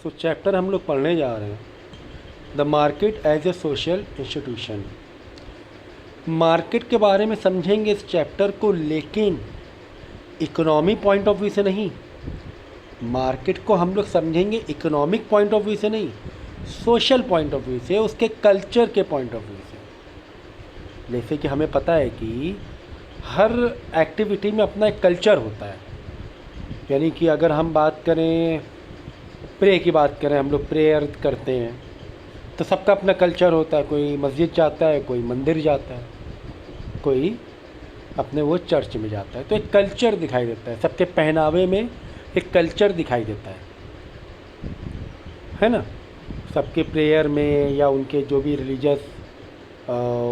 सो chapter हम लोग पढ़ने जा रहे हैं the market as a social institution. Market के बारे में समझेंगे इस चैप्टर को, लेकिन इकोनॉमी पॉइंट ऑफ व्यू से नहीं। मार्केट को हम लोग समझेंगे इकोनॉमिक पॉइंट ऑफ व्यू से नहीं, सोशल पॉइंट ऑफ व्यू से, उसके कल्चर के पॉइंट ऑफ व्यू से। जैसे कि हमें पता है कि हर एक्टिविटी में अपना एक कल्चर होता है। यानी कि अगर हम बात करें प्रे की बात करें, हम लोग प्रेयर करते हैं तो सबका अपना कल्चर होता है। कोई मस्जिद जाता है, कोई मंदिर जाता है, कोई अपने वो चर्च में जाता है। तो एक कल्चर दिखाई देता है, सबके पहनावे में एक कल्चर दिखाई देता है ना। सबके प्रेयर में या उनके जो भी रिलीजियस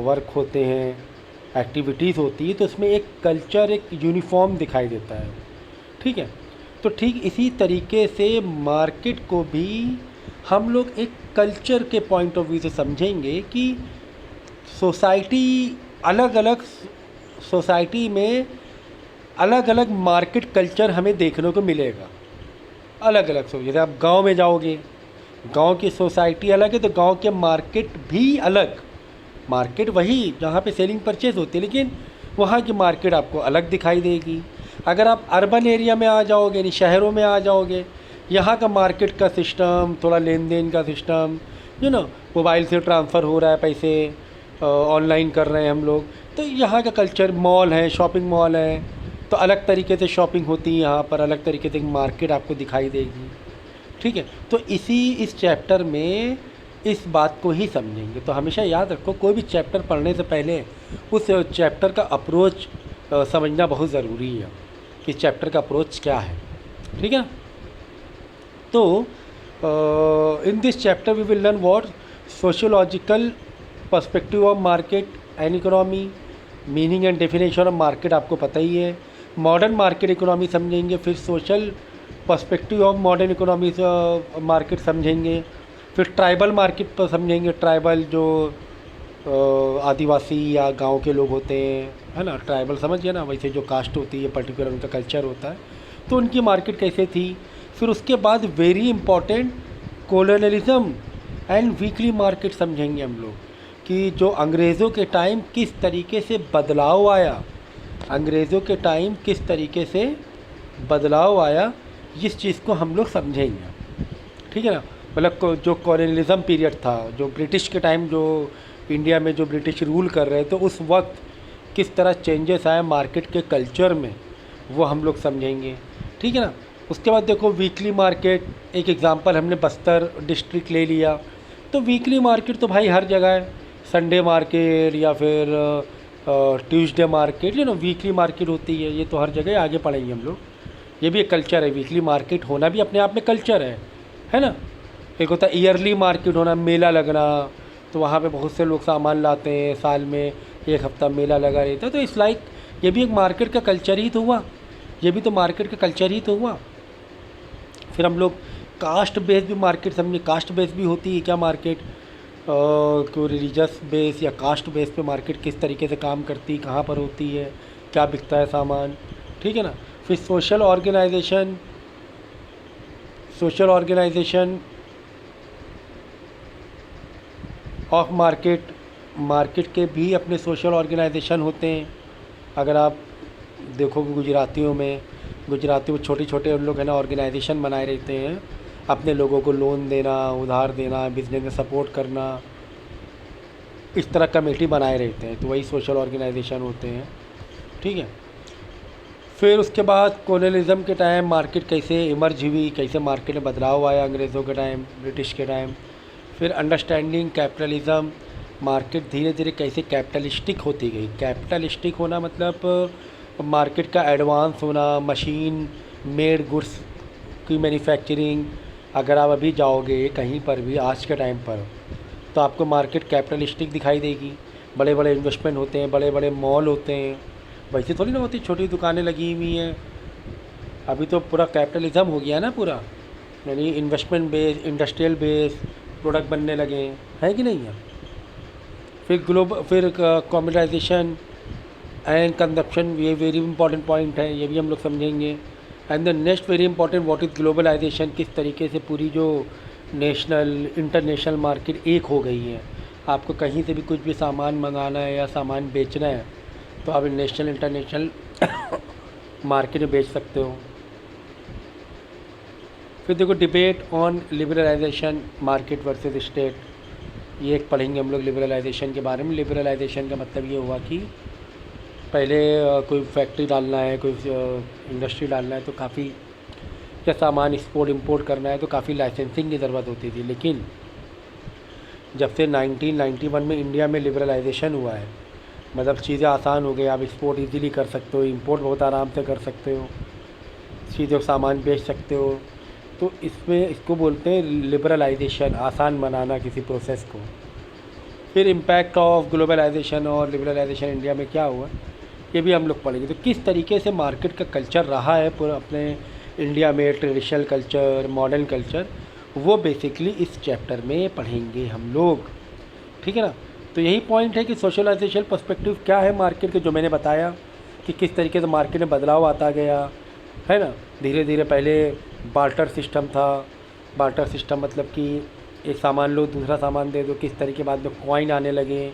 वर्क होते हैं, एक्टिविटीज़ होती है, तो उसमें एक कल्चर, एक यूनिफॉर्म दिखाई देता है। ठीक है, तो ठीक इसी तरीके से मार्केट को भी हम लोग एक कल्चर के पॉइंट ऑफ व्यू से समझेंगे कि सोसाइटी, अलग अलग सोसाइटी में अलग अलग मार्केट कल्चर हमें देखने को मिलेगा। अलग अलग जैसे आप गांव में जाओगे, गांव की सोसाइटी अलग है तो गांव के मार्केट भी अलग। मार्केट वही जहाँ पे सेलिंग परचेज होती है, लेकिन वहाँ की मार्केट आपको अलग दिखाई देगी। अगर आप अर्बन एरिया में आ जाओगे, यानी शहरों में आ जाओगे, यहाँ का मार्केट का सिस्टम, थोड़ा लेन देन का सिस्टम, मोबाइल से ट्रांसफ़र हो रहा है, पैसे ऑनलाइन कर रहे हैं हम लोग, तो यहाँ का कल्चर, मॉल है, शॉपिंग मॉल है, तो अलग तरीके से शॉपिंग होती है यहाँ पर, अलग तरीके से मार्केट आपको दिखाई देगी। ठीक है, तो इस चैप्टर में इस बात को ही समझेंगे। तो हमेशा याद रखो, कोई भी चैप्टर पढ़ने से पहले उस चैप्टर का अप्रोच समझना बहुत ज़रूरी है कि चैप्टर का अप्रोच क्या है। ठीक है, तो in this chapter we will learn what sociological perspective of market and economy, meaning and definition of market आपको पता ही है। मॉडर्न मार्केट इकोनॉमी समझेंगे, फिर social perspective of modern economy market समझेंगे, फिर ट्राइबल मार्केट पर समझेंगे। ट्राइबल जो आदिवासी या गांव के लोग होते हैं, है ना, ट्राइबल समझिए ना, वैसे जो कास्ट होती है, पर्टिकुलर उनका कल्चर होता है, तो उनकी मार्केट कैसे थी। फिर उसके बाद very important colonialism and weekly market समझेंगे हम लोग कि जो अंग्रेज़ों के टाइम किस तरीके से बदलाव आया, अंग्रेज़ों के टाइम किस तरीके से बदलाव आया, इस चीज़ को हम लोग समझेंगे। ठीक है ना, मतलब जो कॉलोनियलिज्म पीरियड था, जो ब्रिटिश के टाइम जो इंडिया में जो ब्रिटिश रूल कर रहे थे, तो उस वक्त किस तरह चेंजेस आए मार्केट के कल्चर में, वो हम लोग समझेंगे। ठीक है ना, उसके बाद देखो वीकली मार्केट, एक एग्ज़ाम्पल हमने बस्तर डिस्ट्रिक्ट ले लिया, तो वीकली मार्केट तो भाई हर जगह है। संडे मार्केट या फिर ट्यूसडे मार्केट, वीकली मार्केट होती है, ये तो हर जगह आगे पढ़ेंगे हम लोग। ये भी एक कल्चर है, वीकली मार्केट होना भी अपने आप में कल्चर है ना। एक होता है ईयरली मार्केट होना, मेला लगना, तो वहाँ पे बहुत से लोग सामान लाते हैं, साल में एक हफ्ता मेला लगा रहता है, तो इस लाइक ये भी एक मार्केट का कल्चर ही तो हुआ, ये भी तो मार्केट का कल्चर ही तो हुआ। फिर हम लोग कास्ट बेस भी मार्केट समझे, कास्ट बेस भी होती है क्या मार्केट, कोई रिलीजियस बेस या कास्ट बेस पे मार्केट किस तरीके से काम करती है, कहाँ पर होती है, क्या बिकता है सामान। ठीक है ना, फिर social organisation of market, market के भी अपने सोशल ऑर्गेनाइजेशन होते हैं। अगर आप देखोगे गुजरातियों में छोटे छोटे उन लोग है ना ऑर्गेनाइजेशन बनाए रहते हैं, अपने लोगों को लोन देना, उधार देना, बिजनेस में सपोर्ट करना, इस तरह कमेटी बनाए रहते हैं, तो वही सोशल ऑर्गेनाइजेशन होते हैं। ठीक है, फिर उसके बाद कॉलोनियलिज्म के टाइम मार्केट कैसे इमर्ज हुई, कैसे मार्केट में बदलाव आया अंग्रेज़ों के टाइम, ब्रिटिश के टाइम। फिर अंडरस्टैंडिंग कैपिटलिज्म, मार्केट धीरे धीरे कैसे कैपिटलिस्टिक होती गई। कैपिटलिस्टिक होना मतलब मार्केट का एडवांस होना, मशीन मेड गुड्स की मैन्युफैक्चरिंग। अगर आप अभी जाओगे कहीं पर भी आज के टाइम पर, तो आपको मार्केट कैपिटलिस्टिक दिखाई देगी। बड़े बड़े इन्वेस्टमेंट होते हैं, बड़े बड़े मॉल होते हैं, वैसे थोड़ी ना होती, छोटी दुकानें लगी हुई हैं। अभी तो पूरा कैपिटलिज्म हो गया ना पूरा, यानी investment base, industrial base product बनने लगे हैं कि नहीं है। फिर कॉमर्शियलाइजेशन एंड कंजप्शन, ये वेरी इंपॉर्टेंट पॉइंट है, ये भी हम लोग समझेंगे। And the next very important, what is globalisation, किस तरीके से पूरी जो नेशनल इंटरनेशनल मार्केट एक हो गई है। आपको कहीं से भी कुछ भी सामान मंगाना है या सामान बेचना है तो आप नेशनल इंटरनेशनल मार्केट में बेच सकते हो। फिर देखो debate on liberalisation market versus state, ये एक पढ़ेंगे हम लोग लिबरलाइजेशन के बारे में। लिबरलाइजेशन का मतलब ये हुआ कि पहले कोई फैक्ट्री डालना है, कोई इंडस्ट्री डालना है तो काफ़ी, या सामान एक्सपोर्ट इंपोर्ट करना है तो काफ़ी लाइसेंसिंग की ज़रूरत होती थी। लेकिन जब से 1991 में इंडिया में लिबरलाइजेशन हुआ है, मतलब चीज़ें आसान हो गई, आप एक्सपोर्ट इजीली कर सकते हो, इंपोर्ट बहुत आराम से कर सकते हो, सीधे सामान बेच सकते हो, तो इसमें इसको बोलते हैं लिबरलाइजेशन, आसान बनाना किसी प्रोसेस को। फिर इम्पैक्ट ऑफ ग्लोबलाइजेशन और लिबरलाइजेशन इंडिया में क्या हुआ, ये भी हम लोग पढ़ेंगे। तो किस तरीके से मार्केट का कल्चर रहा है पूरा अपने इंडिया में, ट्रेडिशनल कल्चर, मॉडर्न कल्चर, वो बेसिकली इस चैप्टर में पढ़ेंगे हम लोग, ठीक है ना। तो यही पॉइंट है कि सोशलाइजेशन पर्सपेक्टिव क्या है मार्केट के, जो मैंने बताया कि किस तरीके से मार्केट में बदलाव आता गया है ना। धीरे धीरे पहले बार्टर सिस्टम था, बार्टर सिस्टम मतलब कि एक सामान लो दूसरा सामान दे दो, किस तरीके बाद में कॉइन आने लगे,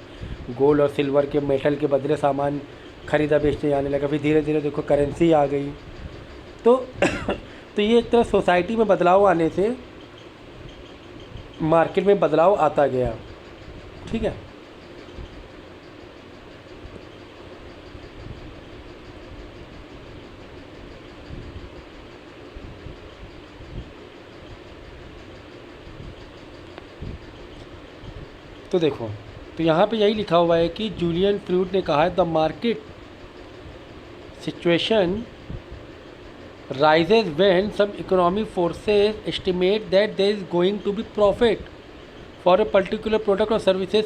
गोल्ड और सिल्वर के मेटल के बदले सामान खरीदा बेचने जाने लगा। फिर धीरे धीरे देखो करेंसी आ गई। तो तो ये एक तरह सोसाइटी में बदलाव आने से मार्केट में बदलाव आता गया, ठीक है। तो देखो, तो यहाँ पे यही लिखा हुआ है कि जूलियन फ्रूट ने कहा है the market situation rises when some economic forces estimate that there is going to be profit for a particular product or services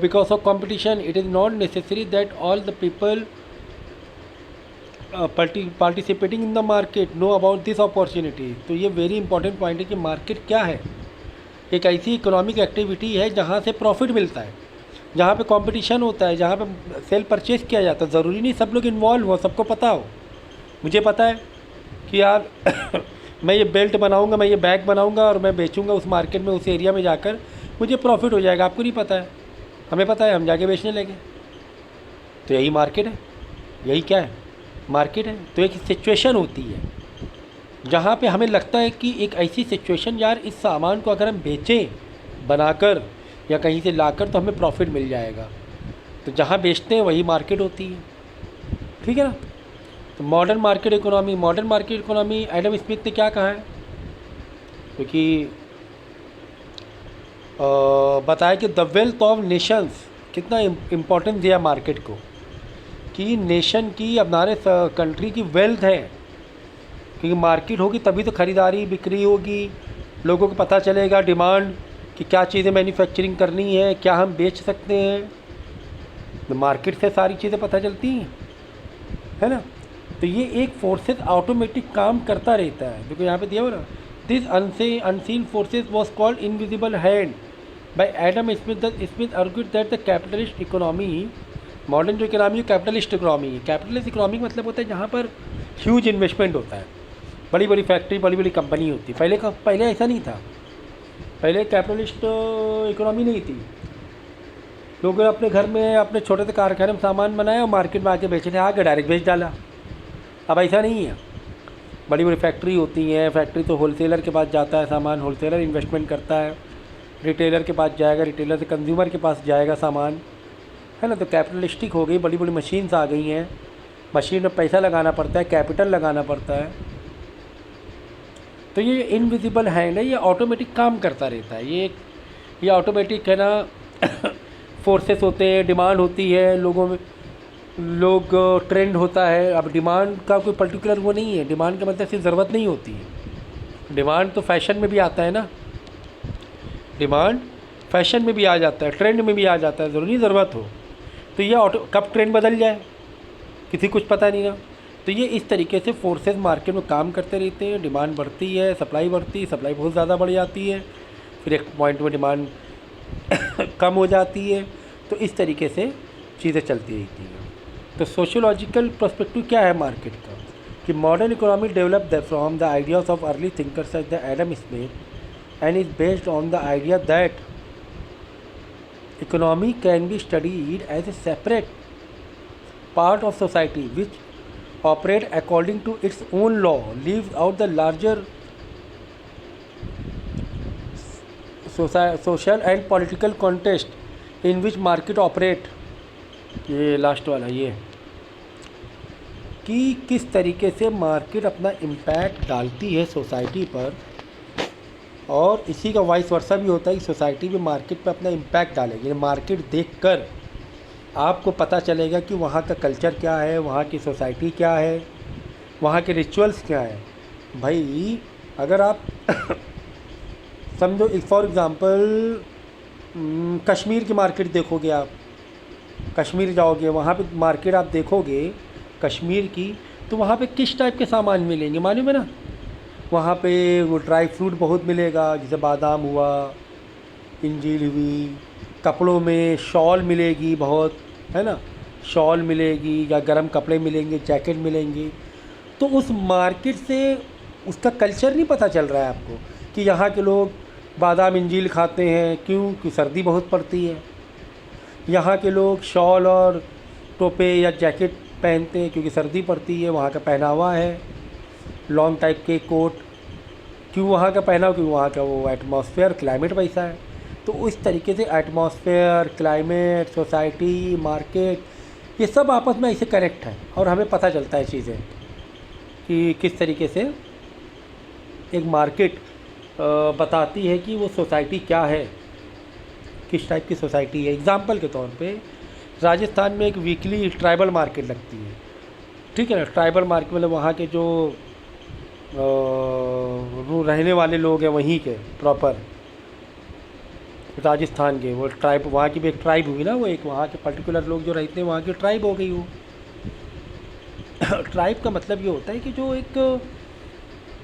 because of competition. It is not necessary that all the people participating in the market know about this opportunity. तो ये very important point है कि market क्या है, एक ऐसी economic activity है जहाँ से प्रॉफिट मिलता है, जहाँ पे कंपटीशन होता है, जहाँ पे सेल परचेज किया जाता है। ज़रूरी नहीं सब लोग इन्वॉल्व हो, सबको पता हो। मुझे पता है कि यार मैं ये बेल्ट बनाऊंगा, मैं ये बैग बनाऊंगा और मैं बेचूंगा उस मार्केट में, उस एरिया में जाकर, मुझे प्रॉफिट हो जाएगा। आपको नहीं पता है, हमें पता है, हम जाके बेचने लगे। तो यही मार्केट है, यही क्या है, मार्केट है। तो एक सिचुएशन होती है जहाँ पे हमें लगता है कि एक ऐसी सिचुएशन, यार इस सामान को अगर हम बेचें बनाकर या कहीं से लाकर तो हमें प्रॉफिट मिल जाएगा। तो जहाँ बेचते हैं वही मार्केट होती है, ठीक है ना। तो modern market economy, modern market economy Adam Smith ने क्या कहा है, क्योंकि बताया कि द वेल्थ ऑफ नेशंस, कितना इम्पोर्टेंस दिया मार्केट को, कि नेशन की, हमारे कंट्री की वेल्थ है, क्योंकि मार्केट होगी तभी तो ख़रीदारी बिक्री होगी, लोगों को पता चलेगा डिमांड कि क्या चीज़ें मैन्युफैक्चरिंग करनी है, क्या हम बेच सकते हैं। तो मार्केट से सारी चीज़ें पता चलती हैं, है ना। तो ये एक फोर्सेस ऑटोमेटिक काम करता रहता है। देखो यहाँ पे दिया हुआ ना, this unseen forces was called invisible hand bye Adam Smith. Smith argued that the capitalist economy, modern जो इकोनॉमी कैपिटलिस्ट इकोनॉमी है। कैपिटलिस्ट इकोनॉमी का मतलब होता है जहाँ पर ह्यूज इन्वेस्टमेंट होता है, बड़ी बड़ी फैक्ट्री, बड़ी बड़ी कंपनी होती है। पहले ऐसा नहीं था, पहले कैपिटलिस्ट इकोनॉमी नहीं थी। लोगों ने अपने घर में, अपने छोटे से कारखाने में सामान बनाया और मार्केट में आके बेचने आके डायरेक्ट बेच डाला। अब ऐसा नहीं है, बड़ी बड़ी फैक्ट्री होती हैं, फैक्ट्री तो होलसेलर के पास जाता है सामान, होलसेलर इन्वेस्टमेंट करता है, रिटेलर के पास जाएगा, रिटेलर से कंज्यूमर के पास जाएगा सामान, है ना। तो कैपिटलिस्टिक हो गई, बड़ी बड़ी मशीन्स आ गई हैं, मशीन में पैसा लगाना पड़ता है, कैपिटल लगाना पड़ता है। तो ये इनविजिबल हैंड है, ये ऑटोमेटिक काम करता रहता है। ये ऑटोमेटिक है ना, फोर्सेस होते हैं, डिमांड होती है लोगों में, लोग ट्रेंड होता है। अब डिमांड का कोई पर्टिकुलर वो नहीं है, डिमांड का मतलब सिर्फ ज़रूरत नहीं होती है, डिमांड तो फैशन में भी आता है ना, डिमांड फैशन में भी आ जाता है, ट्रेंड में भी आ जाता है, ज़रूरी नहीं ज़रूरत हो। तो ये कब ट्रेंड बदल जाए किसी कुछ पता नहीं ना। तो ये इस तरीके से फोर्सेस मार्केट में काम करते रहते हैं, डिमांड बढ़ती है, सप्लाई बढ़ती है, सप्लाई बहुत ज़्यादा बढ़ जाती है, फिर एक पॉइंट में डिमांड कम हो जाती है। तो इस तरीके से चीज़ें चलती रहती हैं। तो सोशियोलॉजिकल पर्सपेक्टिव क्या है मार्केट का, कि modern economy develop from the ideas of early thinkers such the Adam Smith and is based on the idea that economy can be studied as a separate part of society which operate according to its own law, leaves out the larger social and political context in which market operate. ये last वाला ये कि किस तरीके से market अपना impact डालती है सोसाइटी पर, और इसी का वाइस वर्सा भी होता है कि सोसाइटी भी मार्केट पे अपना इम्पैक्ट डालेगी। मार्केट देखकर आपको पता चलेगा कि वहाँ का कल्चर क्या है, वहाँ की सोसाइटी क्या है, वहाँ के रिचुअल्स क्या है। भाई अगर आप समझो फॉर एग्ज़ाम्पल कश्मीर की मार्केट देखोगे, आप कश्मीर जाओगे, वहाँ पे मार्केट आप देखोगे कश्मीर की, तो वहाँ पे किस टाइप के सामान मिलेंगे मालूम है ना? वहाँ पे वो ड्राई फ्रूट बहुत मिलेगा, जैसे बादाम हुआ, इंजीर हुई, कपड़ों में शॉल मिलेगी बहुत, है ना, शॉल मिलेगी या गर्म कपड़े मिलेंगे, जैकेट मिलेंगे। तो उस मार्केट से उसका कल्चर नहीं पता चल रहा है आपको कि यहाँ के लोग बादाम इंजीर खाते हैं, क्योंकि सर्दी बहुत पड़ती है। यहाँ के लोग शॉल और टोपे या जैकेट पहनते हैं क्योंकि सर्दी पड़ती है, वहाँ का पहनावा है, लॉन्ग टाइप के कोट। क्यों वहाँ का पहनावा? क्योंकि वहाँ का वो एटमॉस्फेयर, क्लाइमेट वैसा है। तो इस तरीके से एटमॉस्फेयर, क्लाइमेट, सोसाइटी, मार्केट, ये सब आपस में ऐसे कनेक्ट हैं और हमें पता चलता है चीज़ें कि किस तरीके से एक मार्केट बताती है कि वो सोसाइटी क्या है, किस टाइप की सोसाइटी है। एग्ज़ाम्पल के तौर पे राजस्थान में एक वीकली ट्राइबल मार्केट लगती है, ठीक है ना। ट्राइबल मार्केट मतलब वहाँ के जो रहने वाले लोग हैं वहीं के प्रॉपर राजस्थान के, वो ट्राइब, वहाँ की भी एक ट्राइब हुई ना, वो एक वहाँ के पर्टिकुलर लोग जो रहते हैं वहाँ की ट्राइब हो गई वो। ट्राइब का मतलब ये होता है कि जो एक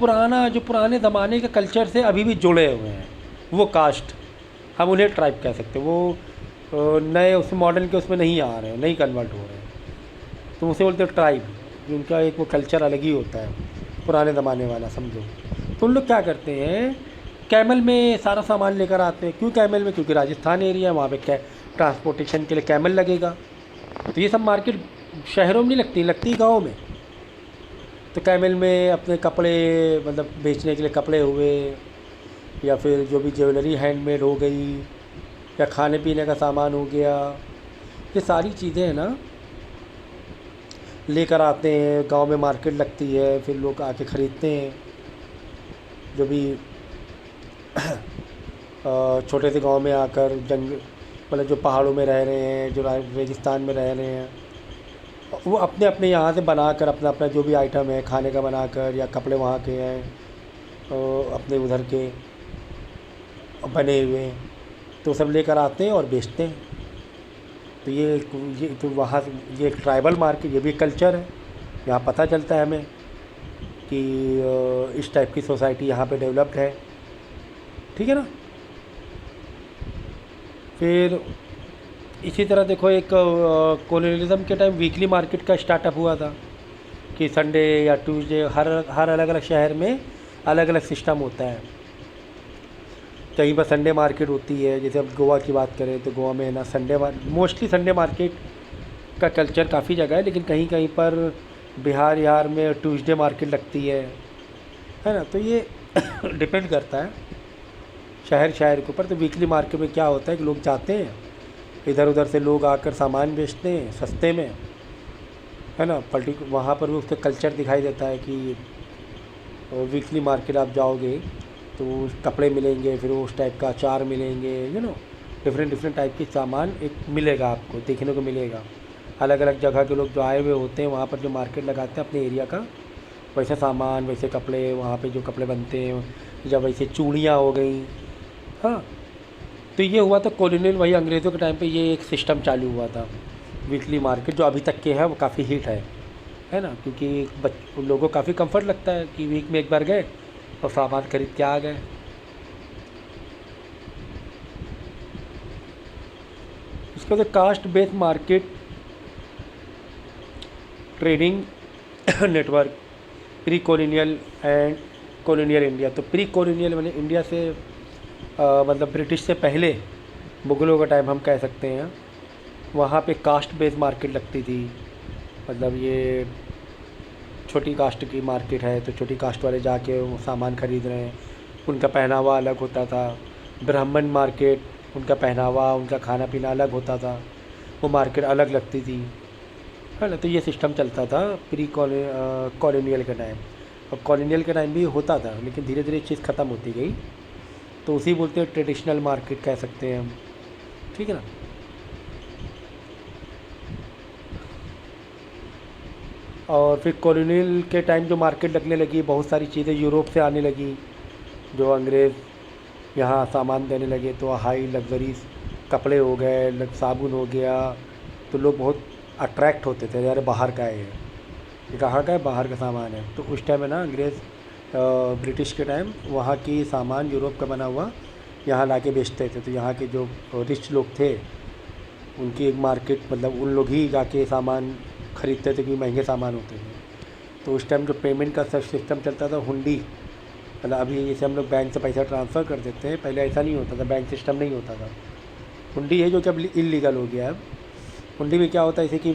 पुराने ज़माने के कल्चर से अभी भी जुड़े हुए हैं, वो कास्ट, हम उन्हें ट्राइब कह सकते हैं। वो नए उस मॉडर्न के उसमें नहीं आ रहे हैं, नहीं कन्वर्ट हो रहे हैं, तो उसे बोलते हैं ट्राइब। उनका एक वो कल्चर अलग ही होता है, पुराने ज़माने वाला समझो। तो उन लोग क्या करते हैं, कैमल में सारा सामान लेकर आते हैं। क्यों कैमल में? क्योंकि राजस्थान एरिया है, वहाँ पे ट्रांसपोर्टेशन के लिए कैमल लगेगा। तो ये सब मार्केट शहरों में नहीं लगती, लगती गाँव में। तो कैमल में अपने कपड़े मतलब बेचने के लिए कपड़े हुए, या फिर जो भी ज्वेलरी हैंडमेड हो गई, या खाने पीने का सामान हो गया, ये सारी चीज़ें हैं ना लेकर आते हैं। गांव में मार्केट लगती है, फिर लोग आके ख़रीदते हैं। जो भी छोटे से गांव में आकर जंगल मतलब जो पहाड़ों में रह रहे हैं, जो रेगिस्तान में रह रहे हैं, वो अपने अपने यहाँ से बनाकर अपना अपना जो भी आइटम है खाने का बनाकर, या कपड़े वहाँ के हैं अपने उधर के बने हुए, तो सब लेकर आते हैं और बेचते हैं। तो ये तो वहाँ ये एक ट्राइबल मार्केट, ये भी कल्चर है। यहाँ पता चलता है हमें कि इस टाइप की सोसाइटी यहाँ पे डेवलप्ड है, ठीक है ना। फिर इसी तरह देखो, एक कॉलोनियलिज्म के टाइम वीकली मार्केट का स्टार्टअप हुआ था कि संडे या ट्यूसडे, हर अलग अलग शहर में अलग अलग सिस्टम होता है। कहीं पर संडे मार्केट होती है, जैसे अब गोवा की बात करें तो गोवा में ना मोस्टली संडे मार्केट का कल्चर काफ़ी जगह है, लेकिन कहीं कहीं पर बिहार में ट्यूसडे मार्केट लगती है ना। तो ये डिपेंड करता है शहर के ऊपर। तो वीकली मार्केट में क्या होता है कि लोग जाते हैं, इधर उधर से लोग आकर सामान बेचते हैं सस्ते में, है ना। वहाँ पर भी उसका कल्चर दिखाई देता है कि वीकली मार्केट आप जाओगे तो कपड़े मिलेंगे, फिर उस टाइप का अचार मिलेंगे, डिफरेंट टाइप के सामान एक मिलेगा, आपको देखने को मिलेगा। अलग अलग जगह के लोग जो आए हुए होते हैं वहाँ पर जो मार्केट लगाते हैं अपने एरिया का, वैसे सामान, वैसे कपड़े, वहाँ पे जो कपड़े बनते हैं, या वैसे चूड़ियाँ हो गई। हाँ, तो ये हुआ था कॉलोनियल, वही अंग्रेज़ों के टाइम पे ये एक सिस्टम चालू हुआ था वीकली मार्केट, जो अभी तक के है वो काफ़ी हिट है ना। क्योंकि लोगों को काफ़ी कंफर्ट लगता है कि वीक में एक बार गए और सामान खरीद के आ गए। इसका तो caste based market trading network pre colonial and colonial India. तो प्री कॉलोनियल मैंने इंडिया से मतलब ब्रिटिश से पहले, मुग़लों का टाइम हम कह सकते हैं। वहाँ पे कास्ट बेस्ड मार्केट लगती थी, मतलब ये छोटी कास्ट की मार्केट है तो छोटी कास्ट वाले जाके वो सामान ख़रीद रहे हैं, उनका पहनावा अलग होता था। ब्राह्मण मार्केट, उनका पहनावा, उनका खाना पीना अलग होता था, वो मार्केट अलग लगती थी, है ना। तो ये सिस्टम चलता था प्री कॉलोनियल का टाइम। और कॉलोनियल का टाइम भी होता था, लेकिन धीरे धीरे चीज़ ख़त्म होती गई, तो उसी बोलते हैं ट्रेडिशनल मार्केट कह सकते हैं हम, ठीक है ना। और फिर कॉलोनियल के टाइम जो मार्केट लगने लगी, बहुत सारी चीज़ें यूरोप से आने लगी, जो अंग्रेज़ यहाँ सामान देने लगे, तो हाई लग्जरीज कपड़े हो गए, साबुन हो गया, तो लोग बहुत अट्रैक्ट होते थे, यार बाहर का है ये कहाँ का है, बाहर का सामान है। तो उस टाइम है ना अंग्रेज़ ब्रिटिश के टाइम वहाँ की सामान यूरोप का बना हुआ यहाँ ला के बेचते थे। तो यहाँ के जो रिच लोग थे उनकी एक मार्केट, मतलब उन लोग ही जाके सामान ख़रीदते थे क्योंकि महंगे सामान होते थे। तो उस टाइम जो पेमेंट का सिस्टम चलता था हुंडी, मतलब अभी जैसे हम लोग बैंक से पैसा ट्रांसफ़र कर देते हैं, पहले ऐसा नहीं होता था, बैंक सिस्टम नहीं होता था। हुंडी है जो कि अब इलीगल हो गया है। हुंडी में क्या होता है, जैसे कि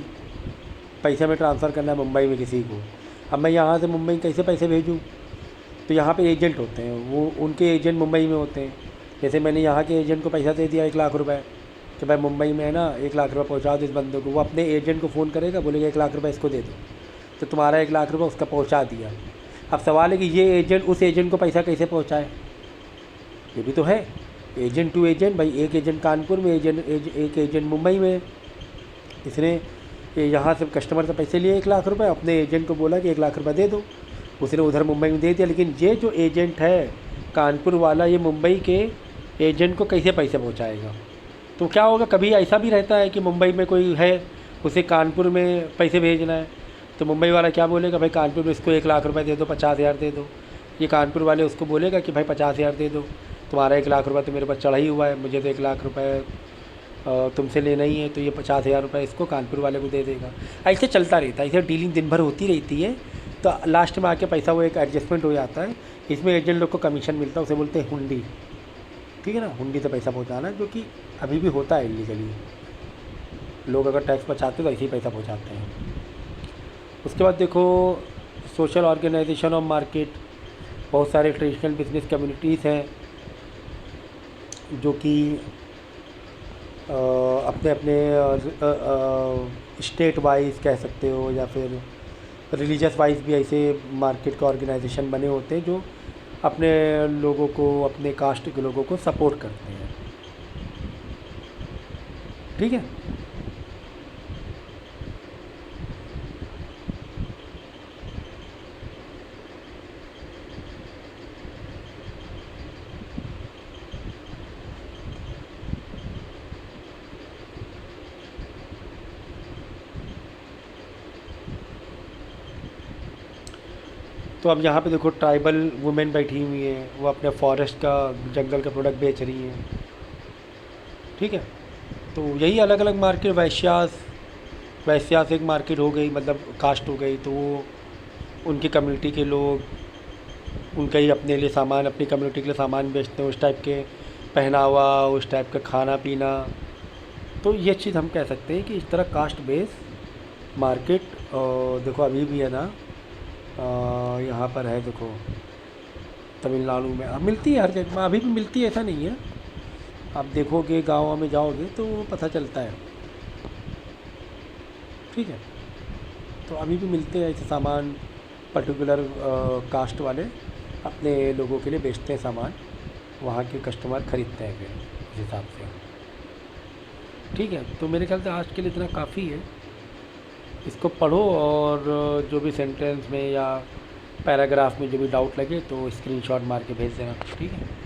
पैसे में ट्रांसफ़र करना है मुंबई में किसी को, अब मैं यहाँ से मुंबई कैसे पैसे भेजूँ, तो यहाँ पे एजेंट होते हैं, वो उनके एजेंट मुंबई में होते हैं। जैसे मैंने यहाँ के एजेंट को पैसा दे दिया 1 लाख रुपए कि भाई मुंबई में है ना 1 लाख रुपये पहुँचा दो इस बंदे को, वो अपने एजेंट को फ़ोन करेगा, बोलेगा 1 लाख रुपये इसको दे दो, तो तुम्हारा 1 लाख रुपये उसका पहुँचा दिया। अब सवाल है कि ये एजेंट उस एजेंट को पैसा कैसे पहुँचाए, ये भी तो है, एजेंट टू एजेंट। भाई एक एजेंट कानपुर में, एक एजेंट मुंबई में, इसने यहाँ से कस्टमर से पैसे लिए 1 लाख रुपये, अपने एजेंट को बोला कि 1 लाख रुपये दे दो, उसने उधर मुंबई में दे दिया। लेकिन ये जो एजेंट है कानपुर वाला, ये मुंबई के एजेंट को कैसे पैसे पहुँचाएगा। तो क्या होगा, कभी ऐसा भी रहता है कि मुंबई में कोई है, उसे कानपुर में पैसे भेजना है, तो मुंबई वाला क्या बोलेगा, भाई कानपुर में इसको 1 लाख रुपये दे दो, 50,000 दे दो। ये कानपुर वाले उसको बोलेगा कि भाई 50,000 दे दो, तुम्हारा 1 लाख रुपये तो मेरे पास चढ़ा ही हुआ है, मुझे तो 1 लाख रुपये तुमसे लेना ही है, तो ये 50,000 रुपये इसको कानपुर वाले को दे देगा। ऐसे चलता रहता है, ऐसे डीलिंग दिन भर होती रहती है। तो लास्ट में आके पैसा वो एक एडजस्टमेंट हो जाता है, इसमें एजेंट लोग को कमीशन मिलता है, उसे बोलते हैं हुंडी, ठीक है ना। हुंडी से पैसा पहुँचाना, जो कि अभी भी होता है इलीगली, लोग अगर टैक्स बचाते तो ऐसे ही पैसा पहुँचाते हैं। उसके बाद देखो सोशल ऑर्गेनाइजेशन ऑफ मार्केट, बहुत सारे ट्रेडिशनल बिजनेस कम्युनिटीज़ हैं जो कि अपने अपने स्टेट वाइज कह सकते हो, या फिर रिलीजियस वाइज भी ऐसे मार्केट के ऑर्गेनाइजेशन बने होते हैं जो अपने लोगों को, अपने कास्ट के लोगों को सपोर्ट करते हैं, ठीक है। तो अब यहाँ पे देखो ट्राइबल वुमेन बैठी हुई हैं, वो अपने फॉरेस्ट का, जंगल का प्रोडक्ट बेच रही हैं, ठीक है। तो यही अलग अलग मार्केट, वैश्यास एक मार्केट हो गई, मतलब कास्ट हो गई, तो वो उनकी कम्युनिटी के लोग उनका ही अपने लिए सामान, अपनी कम्युनिटी के लिए सामान बेचते हैं, उस टाइप के पहनावा, उस टाइप का खाना पीना। तो ये चीज़ हम कह सकते हैं कि इस तरह कास्ट बेस मार्केट देखो अभी भी है ना, यहाँ पर है देखो तमिलनाडु में अब मिलती है, हर जगह अभी भी मिलती है, ऐसा नहीं है। आप देखोगे गाँव में जाओगे तो पता चलता है, ठीक है। तो अभी भी मिलते हैं ऐसे सामान, पर्टिकुलर कास्ट वाले अपने लोगों के लिए बेचते हैं सामान, वहाँ के कस्टमर ख़रीदते हैं फिर उस हिसाब से, ठीक है। तो मेरे ख्याल से आज के लिए इतना काफ़ी है, इसको पढ़ो और जो भी सेंटेंस में या पैराग्राफ में जो भी डाउट लगे तो स्क्रीनशॉट मार के भेज देना, ठीक है।